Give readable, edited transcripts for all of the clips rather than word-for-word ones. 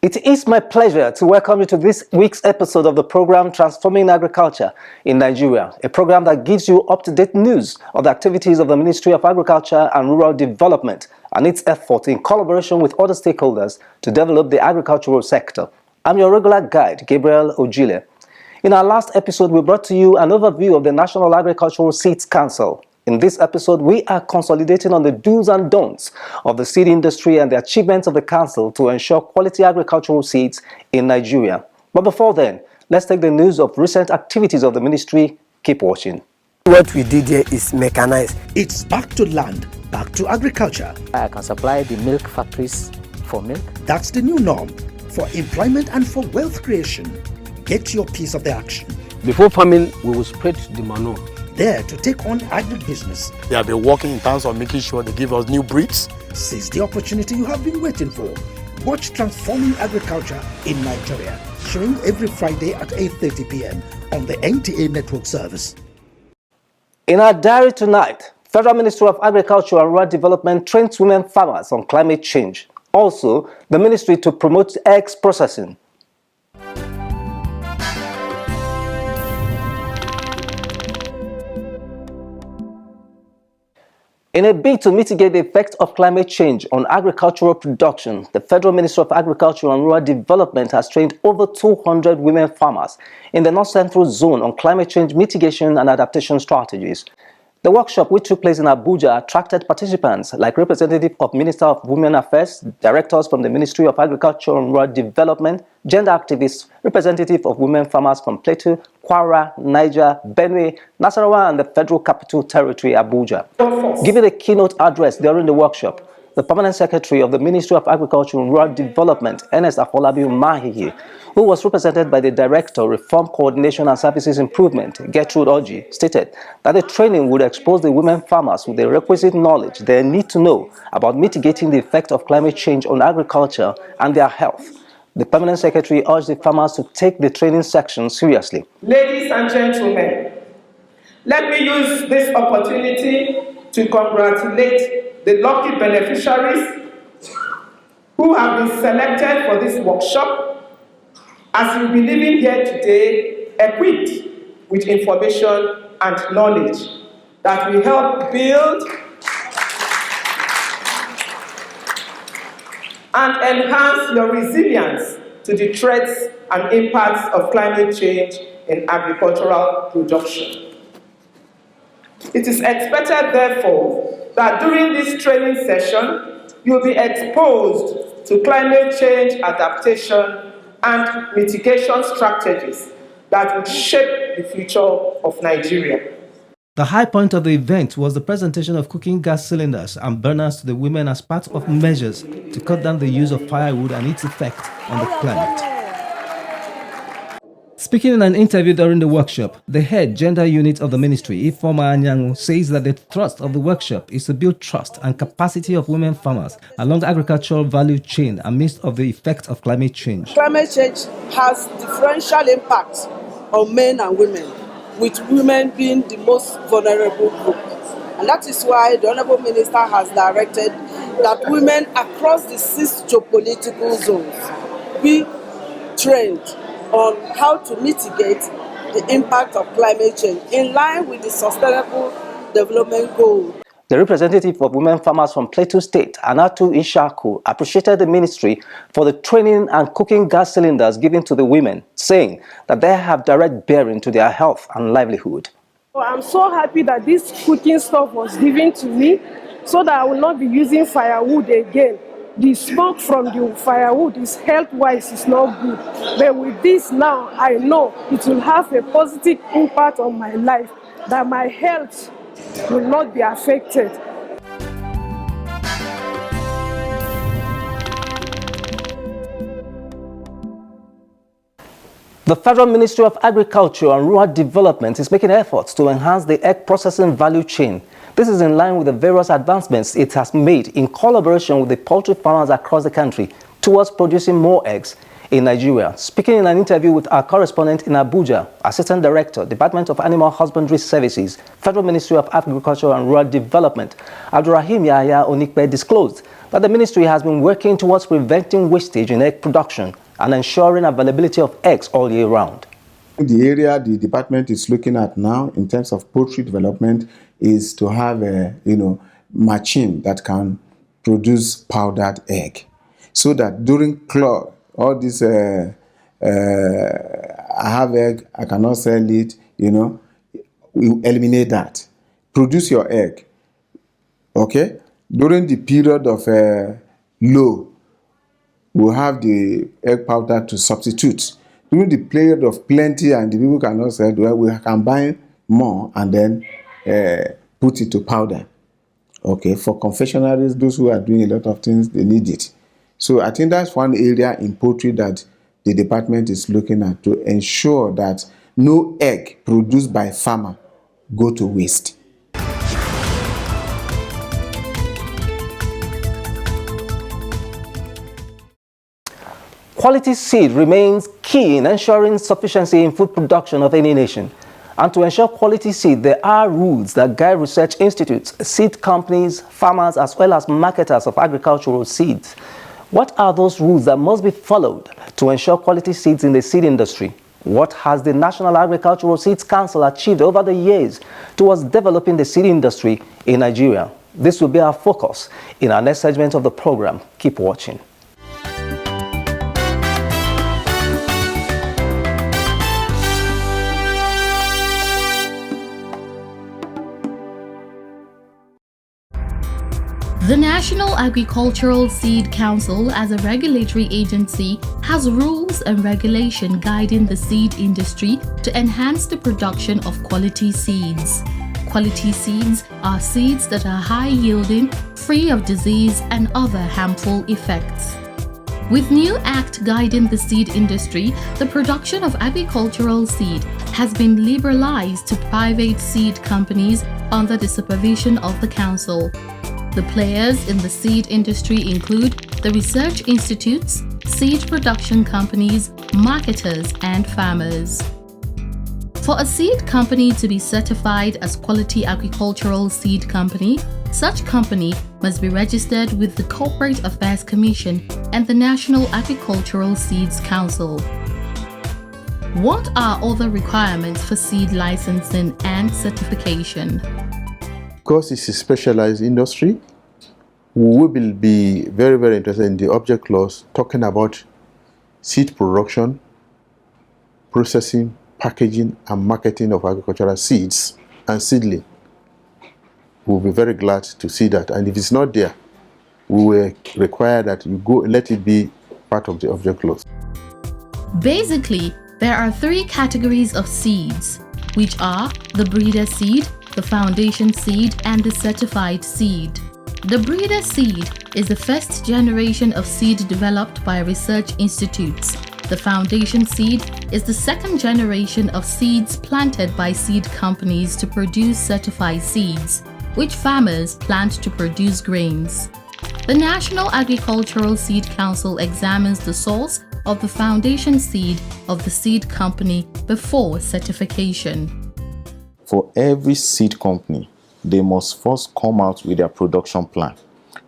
It is my pleasure to welcome you to this week's episode of the program Transforming Agriculture in Nigeria, a program that gives you up-to-date news of the activities of the Ministry of Agriculture and Rural Development and its effort in collaboration with other stakeholders to develop the agricultural sector. I'm your regular guide, Gabriel Ojile. In our last episode, we brought to you an overview of the National Agricultural Seeds Council. In this episode, we are consolidating on the do's and don'ts of the seed industry and the achievements of the Council to ensure quality agricultural seeds in Nigeria. But before then, let's take the news of recent activities of the ministry. Keep watching. What we did here is mechanize. It's back to land, back to agriculture. I can supply the milk factories for milk. That's the new norm for employment and for wealth creation. Get your piece of the action. Before farming, we will spread the manure. There to take on agribusiness. They have been working in terms of making sure they give us new breeds. Seize the opportunity you have been waiting for. Watch Transforming Agriculture in Nigeria, showing every Friday at 8:30 p.m. on the NTA network service. In our diary tonight, Federal Ministry of Agriculture and Rural Development trains women farmers on climate change. Also, the ministry to promote eggs processing. In a bid to mitigate the effect of climate change on agricultural production, the Federal Ministry of Agriculture and Rural Development has trained over 200 women farmers in the North Central Zone on climate change mitigation and adaptation strategies. The workshop, which took place in Abuja, attracted participants like representatives of Minister of Women Affairs, directors from the Ministry of Agriculture and Rural Development, gender activists, representatives of women farmers from Plateau, Kwara, Niger, Benue, Nasarawa, and the Federal Capital Territory, Abuja. Giving a keynote address during the workshop, the Permanent Secretary of the Ministry of Agriculture and Rural Development, Ernest Afolabi Umahihi, who was represented by the Director, Reform Coordination and Services Improvement, Gertrude Oji, stated that the training would expose the women farmers with the requisite knowledge they need to know about mitigating the effect of climate change on agriculture and their health. The Permanent Secretary urged the farmers to take the training section seriously. Ladies and gentlemen, let me use this opportunity to congratulate the lucky beneficiaries who have been selected for this workshop, as you'll be living here today equipped with information and knowledge that will help build and enhance your resilience to the threats and impacts of climate change in agricultural production. It is expected, therefore, that during this training session, you'll be exposed to climate change adaptation and mitigation strategies that will shape the future of Nigeria. The high point of the event was the presentation of cooking gas cylinders and burners to the women as part of measures to cut down the use of firewood and its effect on the planet. Speaking in an interview during the workshop, the head gender unit of the ministry, Ifeoma Anyanwu, says that the thrust of the workshop is to build trust and capacity of women farmers along the agricultural value chain amidst of the effect of climate change. Climate change has differential impacts on men and women, with women being the most vulnerable group. And that is why the Honorable Minister has directed that women across the 6 geopolitical zones be trained on how to mitigate the impact of climate change in line with the Sustainable Development Goal. The representative of women farmers from Plateau State, Anatu Ishaku, appreciated the ministry for the training and cooking gas cylinders given to the women, saying that they have direct bearing to their health and livelihood. I'm so happy that this cooking stuff was given to me so that I will not be using firewood again. The smoke from the firewood is health-wise is not good. But with this now, I know it will have a positive impact on my life, that my health will not be affected. The Federal Ministry of Agriculture and Rural Development is making efforts to enhance the egg processing value chain. This is in line with the various advancements it has made in collaboration with the poultry farmers across the country towards producing more eggs in Nigeria. Speaking in an interview with our correspondent in Abuja, Assistant Director, Department of Animal Husbandry Services, Federal Ministry of Agriculture and Rural Development, Abdurrahim Yahya Onikpe disclosed that the ministry has been working towards preventing wastage in egg production and ensuring availability of eggs all year round. The area the department is looking at now in terms of poultry development is to have a machine that can produce powdered egg, so that during clog, all this I have egg, I cannot sell it, we eliminate that. Produce your egg, okay? During the period of low, we'll have the egg powder to substitute. During the period of plenty and the people cannot sell, well, we can buy more and then put it to powder. Okay, for confectionaries, those who are doing a lot of things, they need it. So I think that's one area in poultry that the department is looking at, to ensure that no egg produced by farmer go to waste. Quality seed remains key in ensuring sufficiency in food production of any nation. And to ensure quality seed, there are rules that guide research institutes, seed companies, farmers, as well as marketers of agricultural seeds. What are those rules that must be followed to ensure quality seeds in the seed industry? What has the National Agricultural Seeds Council achieved over the years towards developing the seed industry in Nigeria? This will be our focus in our next segment of the program. Keep watching. The National Agricultural Seed Council, as a regulatory agency, has rules and regulation guiding the seed industry to enhance the production of quality seeds. Quality seeds are seeds that are high-yielding, free of disease and other harmful effects. With new act guiding the seed industry, the production of agricultural seed has been liberalized to private seed companies under the supervision of the council. The players in the seed industry include the research institutes, seed production companies, marketers, and farmers. For a seed company to be certified as Quality Agricultural Seed Company, such company must be registered with the Corporate Affairs Commission and the National Agricultural Seeds Council. What are other requirements for seed licensing and certification? Because it's a specialized industry, we will be very, very interested in the object clause talking about seed production, processing, packaging, and marketing of agricultural seeds and seedling. We'll be very glad to see that. And if it's not there, we will require that you go let it be part of the object clause. Basically, there are three categories of seeds, which are the breeder seed, the foundation seed, and the certified seed. The breeder seed is the first generation of seed developed by research institutes. The foundation seed is the second generation of seeds planted by seed companies to produce certified seeds, which farmers plant to produce grains. The National Agricultural Seed Council examines the source of the foundation seed of the seed company before certification. For every seed company, they must first come out with their production plan.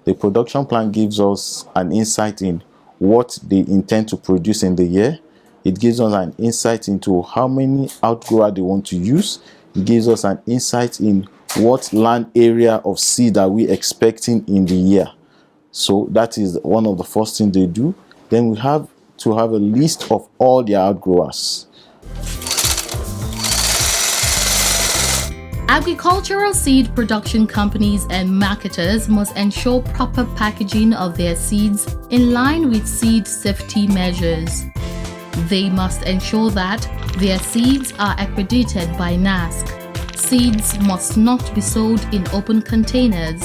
The production plan gives us an insight in what they intend to produce in the year. It gives us an insight into how many outgrower they want to use. It gives us an insight in what land area of seed are we expecting in the year. So that is one of the first things they do. Then we have to have a list of all their outgrowers. Agricultural seed production companies and marketers must ensure proper packaging of their seeds in line with seed safety measures. They must ensure that their seeds are accredited by NASC. Seeds must not be sold in open containers.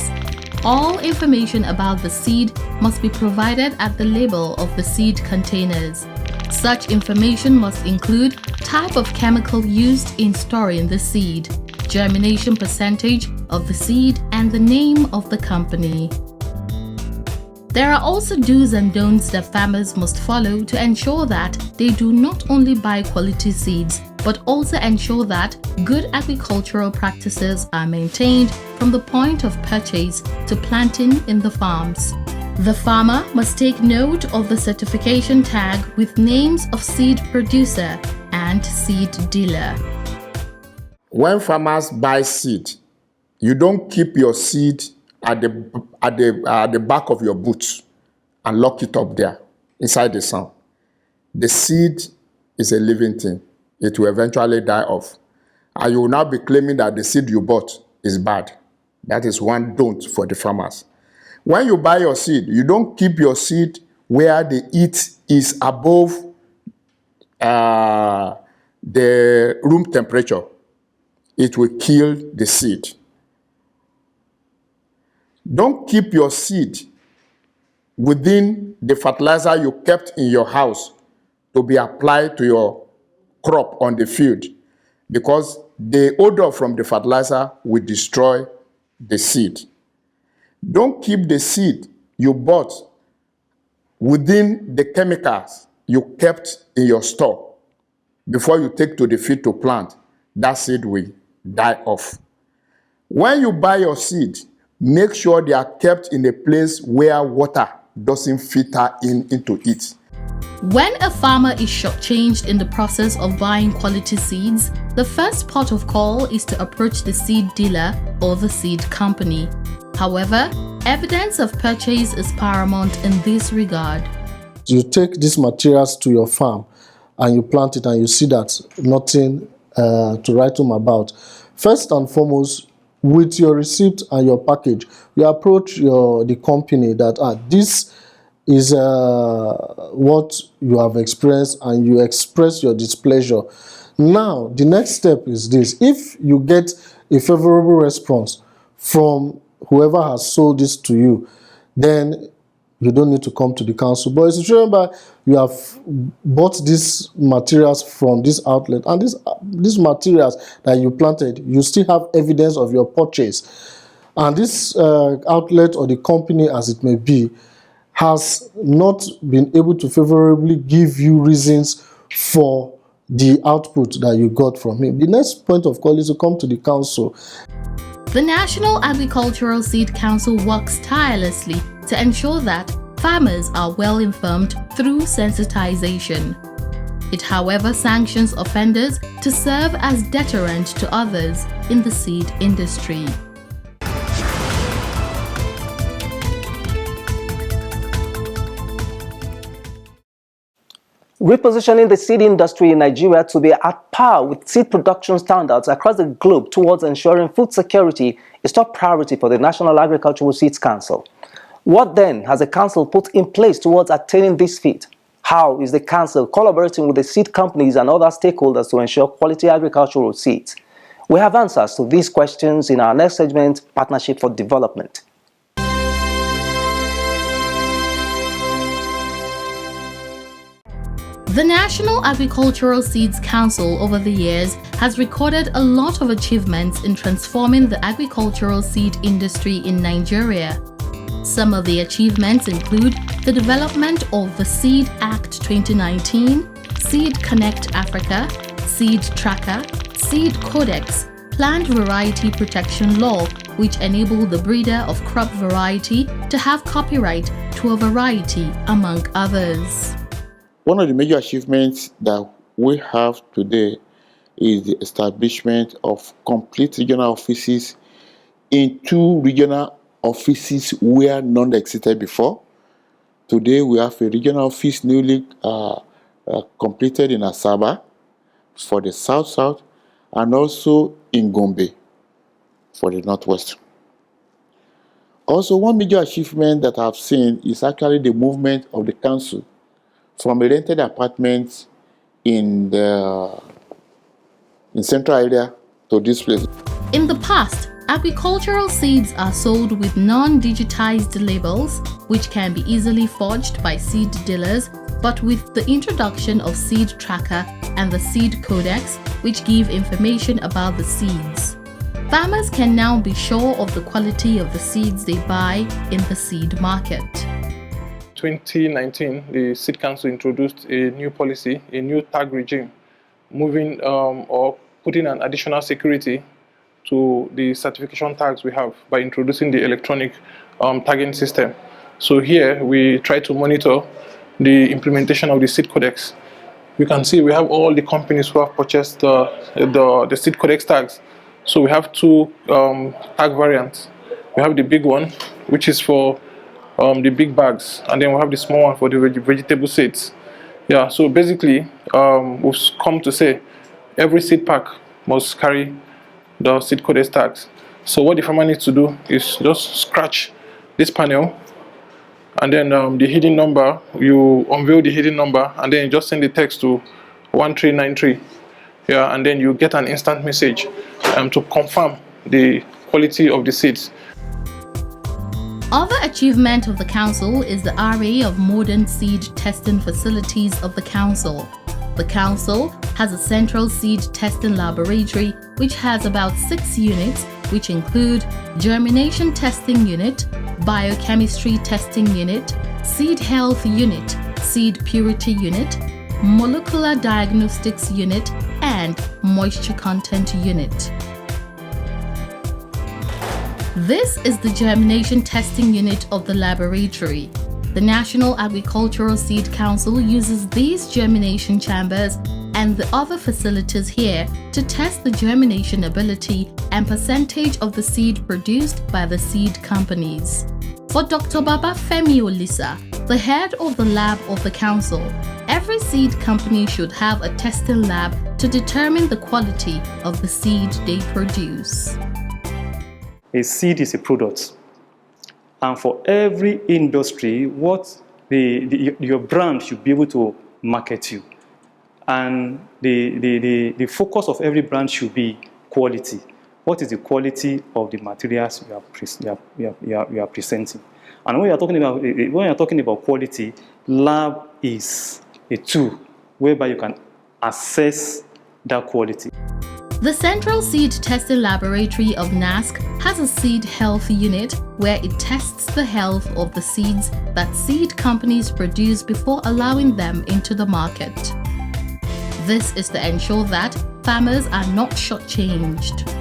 All information about the seed must be provided at the label of the seed containers. Such information must include type of chemical used in storing the seed, germination percentage of the seed, and the name of the company. There are also do's and don'ts that farmers must follow to ensure that they do not only buy quality seeds, but also ensure that good agricultural practices are maintained from the point of purchase to planting in the farms. The farmer must take note of the certification tag with names of seed producer and seed dealer. When farmers buy seed, you don't keep your seed at the back of your boot and lock it up there inside the sun. The seed is a living thing. It will eventually die off. And you will now be claiming that the seed you bought is bad. That is one don't for the farmers. When you buy your seed, you don't keep your seed where the heat is above the room temperature. It will kill the seed. Don't keep your seed within the fertilizer you kept in your house to be applied to your crop on the field, because the odor from the fertilizer will destroy the seed. Don't keep the seed you bought within the chemicals you kept in your store. Before you take to the field to plant, that seed will die off. When you buy your seed, make sure they are kept in a place where water doesn't filter into it. When a farmer is shortchanged in the process of buying quality seeds, the first port of call is to approach the seed dealer or the seed company. However, evidence of purchase is paramount in this regard. You take these materials to your farm and you plant it and you see that nothing to write home about. First and foremost, with your receipt and your package, you approach the company that this is what you have experienced, and you express your displeasure. Now, the next step is this. If you get a favorable response from whoever has sold this to you, then you don't need to come to the council. But if you remember, you have bought these materials from this outlet, and these materials that you planted, you still have evidence of your purchase. And this outlet or the company, as it may be, has not been able to favorably give you reasons for the output that you got from him. The next point of call is to come to the council. The National Agricultural Seed Council works tirelessly to ensure that farmers are well informed through sensitization. It, however, sanctions offenders to serve as deterrent to others in the seed industry. Repositioning the seed industry in Nigeria to be at par with seed production standards across the globe towards ensuring food security is top priority for the National Agricultural Seeds Council. What then has the council put in place towards attaining this feat? How is the council collaborating with the seed companies and other stakeholders to ensure quality agricultural seeds? We have answers to these questions in our next segment, Partnership for Development. The National Agricultural Seeds Council over the years has recorded a lot of achievements in transforming the agricultural seed industry in Nigeria. Some of the achievements include the development of the Seed Act 2019, Seed Connect Africa, Seed Tracker, Seed Codex, Plant Variety Protection Law, which enable the breeder of crop variety to have copyright to a variety, among others. One of the major achievements that we have today is the establishment of complete regional offices in 2 regional offices where none existed before. Today we have a regional office newly completed in Asaba for the South, and also in Gombe for the Northwest. Also, one major achievement that I've seen is actually the movement of the council from a rented apartment in central area to this place. In the past, agricultural seeds are sold with non-digitized labels, which can be easily forged by seed dealers, but with the introduction of Seed Tracker and the Seed Codex, which give information about the seeds, farmers can now be sure of the quality of the seeds they buy in the seed market. 2019, the Seed Council introduced a new policy, a new tag regime, moving or putting an additional security to the certification tags we have by introducing the electronic tagging system. So here we try to monitor the implementation of the seed codex. You can see we have all the companies who have purchased the seed codex tags. So we have two tag variants. We have the big one, which is for the big bags, and then we have the small one for the vegetable seeds. Yeah, so basically we've come to say every seed pack must carry the seed codex tags. So what the farmer needs to do is just scratch this panel, and then the hidden number, you unveil the hidden number, and then you just send the text to 1393. Yeah, and then you get an instant message to confirm the quality of the seeds. Other achievement of the Council is the array of modern seed testing facilities of the Council. The Council has a central seed testing laboratory which has about 6 units, which include Germination Testing Unit, Biochemistry Testing Unit, Seed Health Unit, Seed Purity Unit, Molecular Diagnostics Unit, and Moisture Content Unit. This is the Germination Testing Unit of the laboratory. The National Agricultural Seed Council uses these germination chambers and the other facilities here to test the germination ability and percentage of the seed produced by the seed companies. For Dr. Baba Femi Olisa, the head of the lab of the council, every seed company should have a testing lab to determine the quality of the seed they produce. A seed is a product, and for every industry, what your brand should be able to market you, and the focus of every brand should be quality. What is the quality of the materials you are presenting? And when you are talking about quality, lab is a tool whereby you can assess that quality. The Central Seed Testing Laboratory of NASC has a seed health unit where it tests the health of the seeds that seed companies produce before allowing them into the market. This is to ensure that farmers are not shortchanged.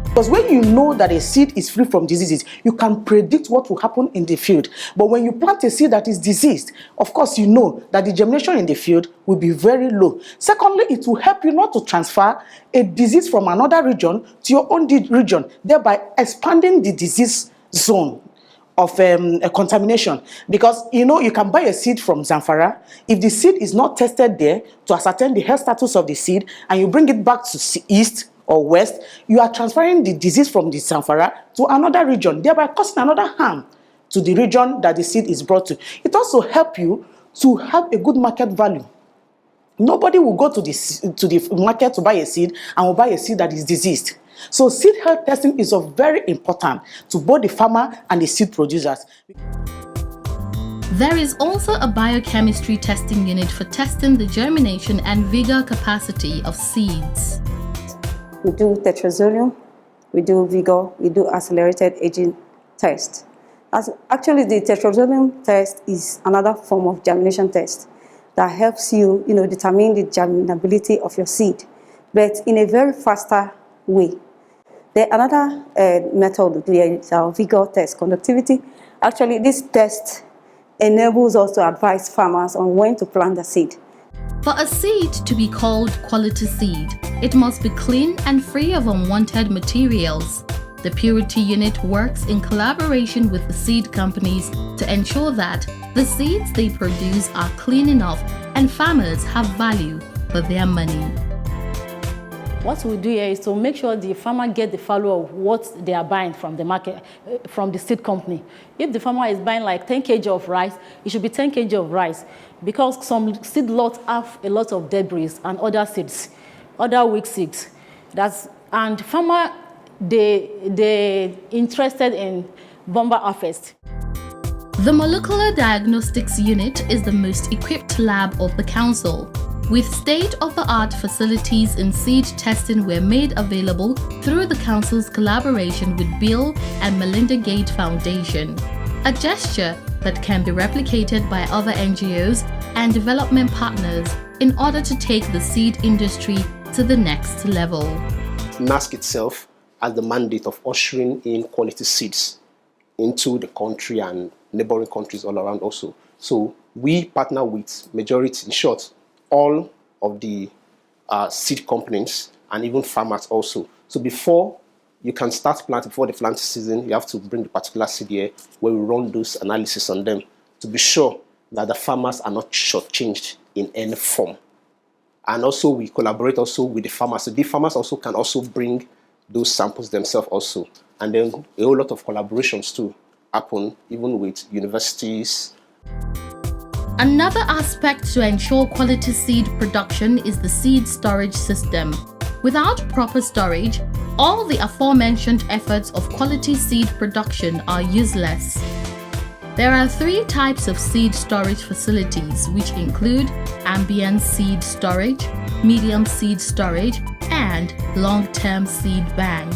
Because when you know that a seed is free from diseases, you can predict what will happen in the field. But when you plant a seed that is diseased, of course you know that the germination in the field will be very low. Secondly, it will help you not to transfer a disease from another region to your own region, thereby expanding the disease zone of a contamination. Because you can buy a seed from Zamfara. If the seed is not tested there to ascertain the health status of the seed, and you bring it back to east or west, you are transferring the disease from the Zamfara to another region, thereby causing another harm to the region that the seed is brought to. It also helps you to have a good market value. Nobody will go to the market to buy a seed and will buy a seed that is diseased. So seed health testing is very important to both the farmer and the seed producers. There is also a biochemistry testing unit for testing the germination and vigor capacity of seeds. We do tetrazoleum, we do vigor, we do accelerated aging test. Actually, the tetrazoleum test is another form of germination test that helps you, determine the germinability of your seed, but in a very faster way. Another method is our vigor test, conductivity. Actually, this test enables us to advise farmers on when to plant the seed. For a seed to be called quality seed, it must be clean and free of unwanted materials. The Purity Unit works in collaboration with the seed companies to ensure that the seeds they produce are clean enough and farmers have value for their money. What we do here is to make sure the farmer gets the value of what they are buying from the market, from the seed company. If the farmer is buying like 10 kg of rice, it should be 10 kg of rice, because some seed lots have a lot of debris and other seeds, other weak seeds. And farmer, they interested in bomber harvest. The Molecular Diagnostics Unit is the most equipped lab of the Council, with state-of-the-art facilities in seed testing were made available through the Council's collaboration with Bill and Melinda Gates Foundation, a gesture that can be replicated by other NGOs and development partners in order to take the seed industry to the next level. NASC itself has the mandate of ushering in quality seeds into the country and neighboring countries all around also. So we partner with majority, in short, all of the seed companies and even farmers also. So before you can start planting, before the planting season, you have to bring the particular seed here where we run those analysis on them to be sure that the farmers are not shortchanged in any form. And also we collaborate also with the farmers. So the farmers also can also bring those samples themselves also. And then a whole lot of collaborations too happen even with universities. Another aspect to ensure quality seed production is the seed storage system. Without proper storage, all the aforementioned efforts of quality seed production are useless. There are 3 types of seed storage facilities, which include ambient seed storage, medium seed storage, and long-term seed bank.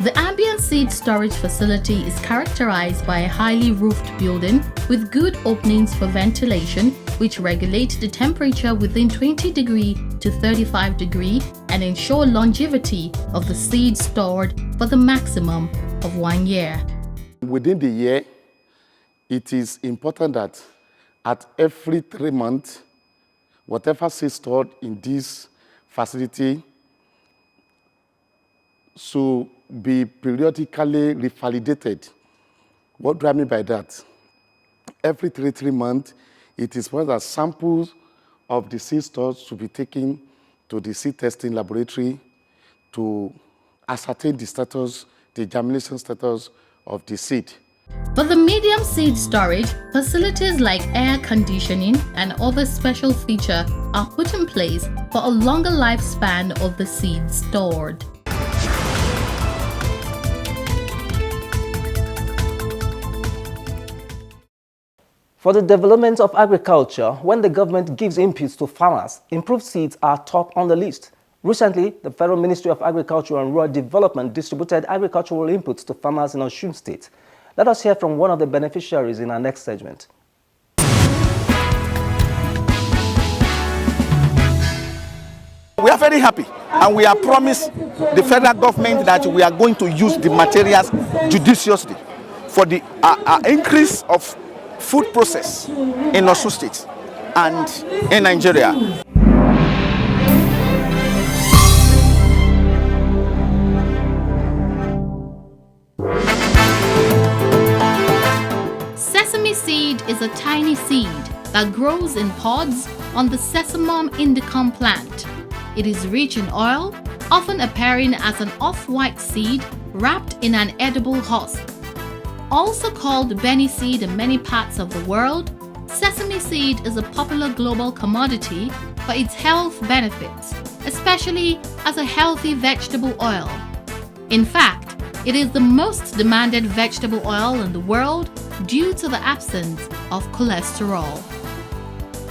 The ambient seed storage facility is characterized by a highly roofed building with good openings for ventilation, which regulate the temperature within 20 degrees to 35 degrees and ensure longevity of the seed stored for the maximum of 1 year. Within the year, it is important that at every 3 months, whatever seed stored in this facility should be periodically revalidated. What do I mean by that? Every 3 months, it is important that samples of the seed stores should be taken to the seed testing laboratory to ascertain the status, the germination status of the seed. For the medium seed storage, facilities like air conditioning and other special features are put in place for a longer lifespan of the seeds stored. For the development of agriculture, when the government gives inputs to farmers, improved seeds are top on the list. Recently, the Federal Ministry of Agriculture and Rural Development distributed agricultural inputs to farmers in Osun State. Let us hear from one of the beneficiaries in our next segment. We are very happy, and we have promised the federal government that we are going to use the materials judiciously for the increase of food process in Osun State and in Nigeria. Sesame seed is a tiny seed that grows in pods on the Sesamum indicum plant. It is rich in oil, often appearing as an off-white seed wrapped in an edible husk. Also called Benny seed in many parts of the world, sesame seed is a popular global commodity for its health benefits, especially as a healthy vegetable oil. In fact, it is the most demanded vegetable oil in the world due to the absence of cholesterol.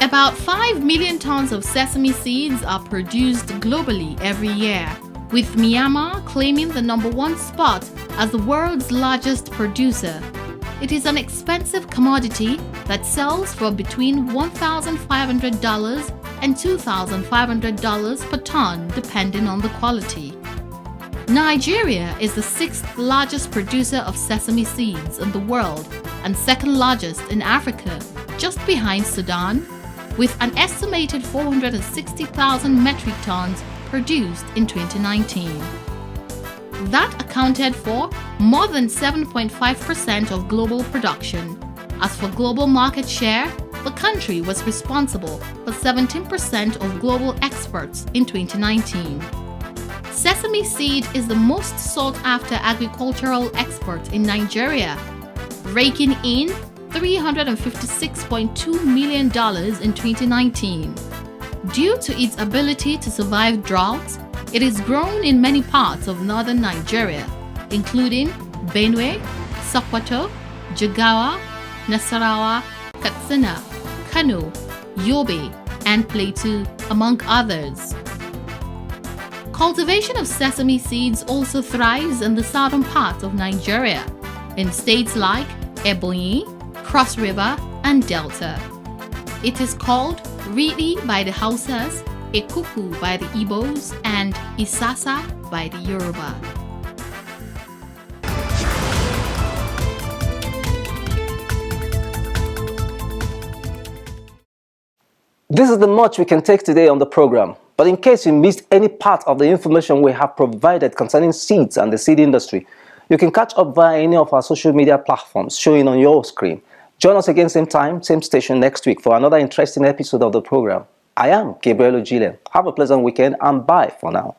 About 5 million tons of sesame seeds are produced globally every year, with Myanmar claiming the #1 spot as the world's largest producer. It is an expensive commodity that sells for between $1,500 and $2,500 per ton, depending on the quality. Nigeria is the 6th largest producer of sesame seeds in the world and 2nd largest in Africa, just behind Sudan, with an estimated 460,000 metric tons produced in 2019. That accounted for more than 7.5% of global production. As for global market share, the country was responsible for 17% of global exports in 2019. Sesame seed is the most sought-after agricultural export in Nigeria, raking in $356.2 million in 2019. Due to its ability to survive droughts, it is grown in many parts of northern Nigeria, including Benue, Sokoto, Jigawa, Nasarawa, Katsina, Kano, Yobe, and Plateau, among others. Cultivation of sesame seeds also thrives in the southern part of Nigeria, in states like Ebonyi, Cross River, and Delta. It is called Riɗi by the Hausas, Ekuku by the Igbos, and Isasa by the Yoruba. This is the much we can take today on the program. But in case you missed any part of the information we have provided concerning seeds and the seed industry, you can catch up via any of our social media platforms showing on your screen. Join us again same time, same station next week for another interesting episode of the program. I am Gabriel Ojile. Have a pleasant weekend and bye for now.